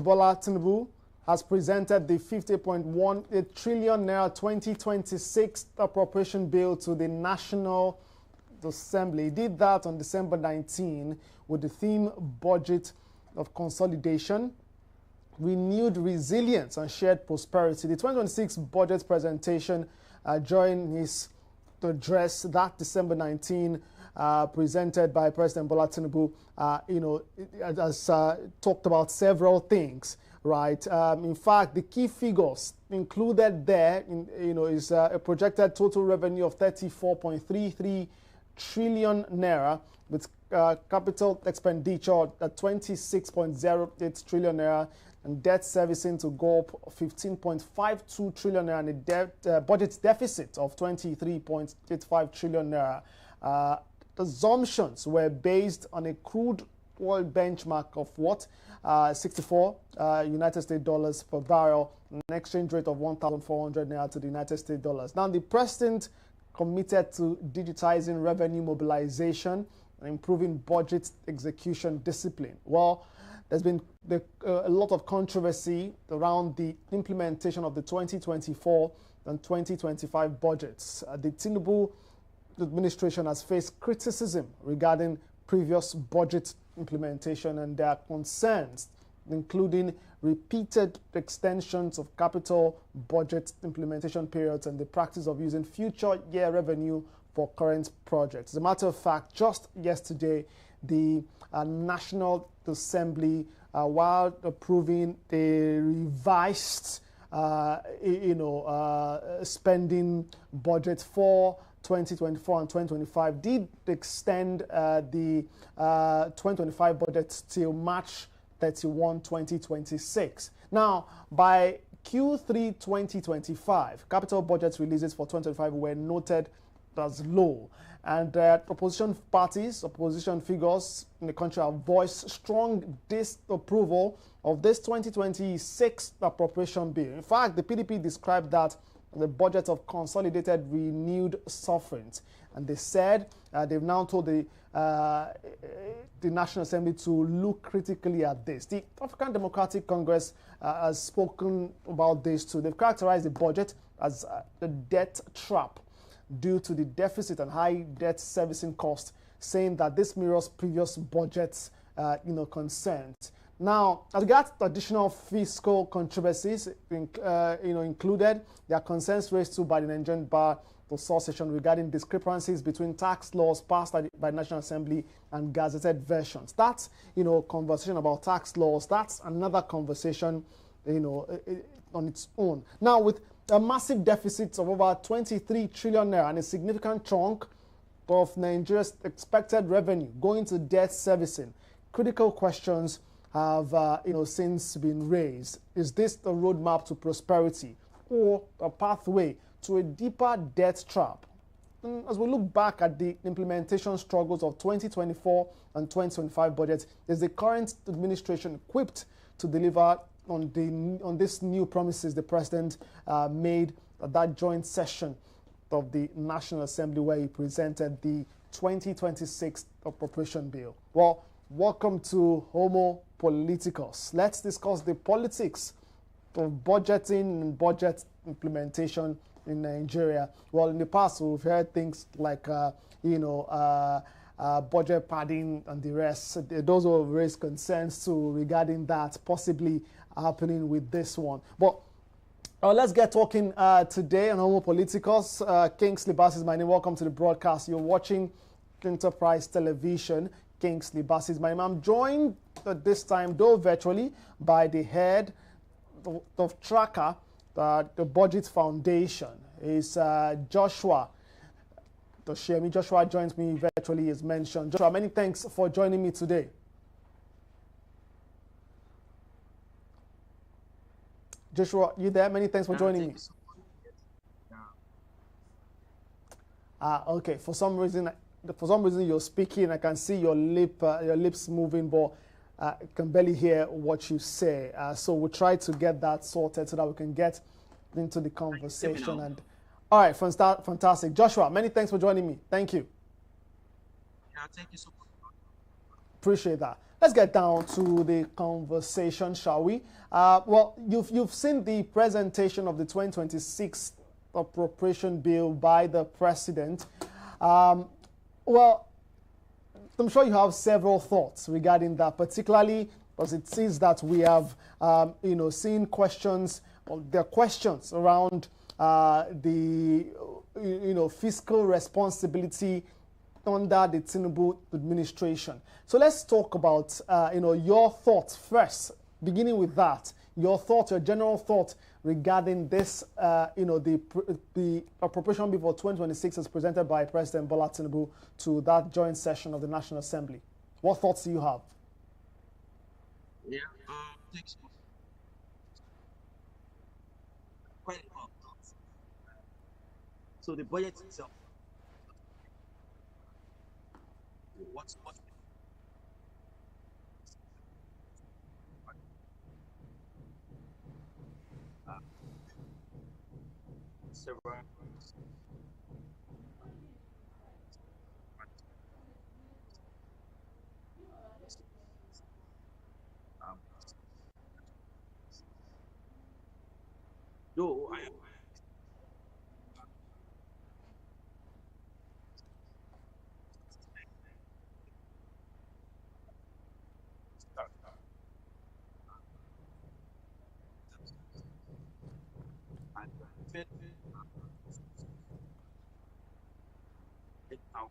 Bola Tinubu has presented the 50.18 trillion naira 2026 appropriation bill to the National Assembly. He did that on December 19 with the theme Budget of Consolidation, Renewed Resilience and Shared Prosperity. The 2026 budget presentation during his address that December 19 presented by President Bola Tinubu, has talked about several things, right? In fact, the key figures included there, is a projected total revenue of 34.33 trillion naira with capital expenditure at 26.08 trillion naira and debt servicing to go up 15.52 trillion naira and a debt, budget deficit of 23.85 trillion naira. The assumptions were based on a crude oil benchmark of what? 64 United States dollars per barrel, an exchange rate of 1,400 naira to the United States dollars. Now, the president committed to digitizing revenue mobilization and improving budget execution discipline. Well, there's been a lot of controversy around the implementation of the 2024 and 2025 budgets. The Tinubu administration has faced criticism regarding previous budget implementation, and there are concerns, including repeated extensions of capital budget implementation periods and the practice of using future year revenue for current projects. As a matter of fact, just yesterday, the National Assembly, while approving the revised, spending budget for 2024 and 2025, did extend the 2025 budget till March 31, 2026. Now, by Q3 2025, capital budget releases for 2025 were noted as low. And opposition parties, opposition figures in the country have voiced strong disapproval of this 2026 appropriation bill. In fact, the PDP described that the budget of consolidated renewed sufferance. And they said they've now told the National Assembly to look critically at this. The African Democratic Congress has spoken about this too. They've characterized the budget as a debt trap due to the deficit and high debt servicing cost, saying that this mirrors previous budgets, concerns. Now, as regards additional fiscal controversies, included, there are concerns raised too by the Nigerian Bar Association regarding discrepancies between tax laws passed by the National Assembly and gazetted versions. That's, conversation about tax laws. That's another conversation, on its own. Now, with a massive deficit of over 23 trillion naira and a significant chunk of Nigeria's expected revenue going to debt servicing, critical questions have since been raised. Is this the roadmap to prosperity or a pathway to a deeper debt trap? And as we look back at the implementation struggles of 2024 and 2025 budgets, is the current administration equipped to deliver on these new promises the president made at that joint session of the National Assembly where he presented the 2026 appropriation bill? Well, welcome to Homo Politicus. Let's discuss the politics of budgeting and budget implementation in Nigeria. Well, in the past, we've heard things like, budget padding and the rest. Those who have raised concerns too regarding that possibly happening with this one. But let's get talking today on Homo Politicus. Kingsley Bass is my name. Welcome to the broadcast. You're watching Enterprise Television. Kingsley Bass is my name. I'm joined at this time, though virtually, by the head of Tracker, the Budget Foundation. Is Joshua Toshemi. Joshua joins me virtually, as mentioned. Joshua, many thanks for joining me today. Joshua, you there? Many thanks for joining me. Okay. For some reason you're speaking. I can see your lips moving, but I can barely hear what you say. So we'll try to get that sorted so that we can get into the conversation. And all right, fantastic. Joshua, many thanks for joining me. Thank you. Yeah, thank you so much. Appreciate that. let's get down to the conversation, shall we? Well, you've seen the presentation of the 2026 Appropriation Bill by the President. Well, I'm sure you have several thoughts regarding that, particularly because it seems that we have, seen questions, or there are questions around the, fiscal responsibility under the Tinubu administration. So let's talk about, your thoughts first, beginning with that. Your thoughts, your general thoughts regarding this, the appropriation bill for 2026 as presented by President Bola Tinubu to that joint session of the National Assembly. What thoughts do you have? Yeah, thanks. Quite a lot. So the budget itself, what's uh, several um, though I start and fit it out.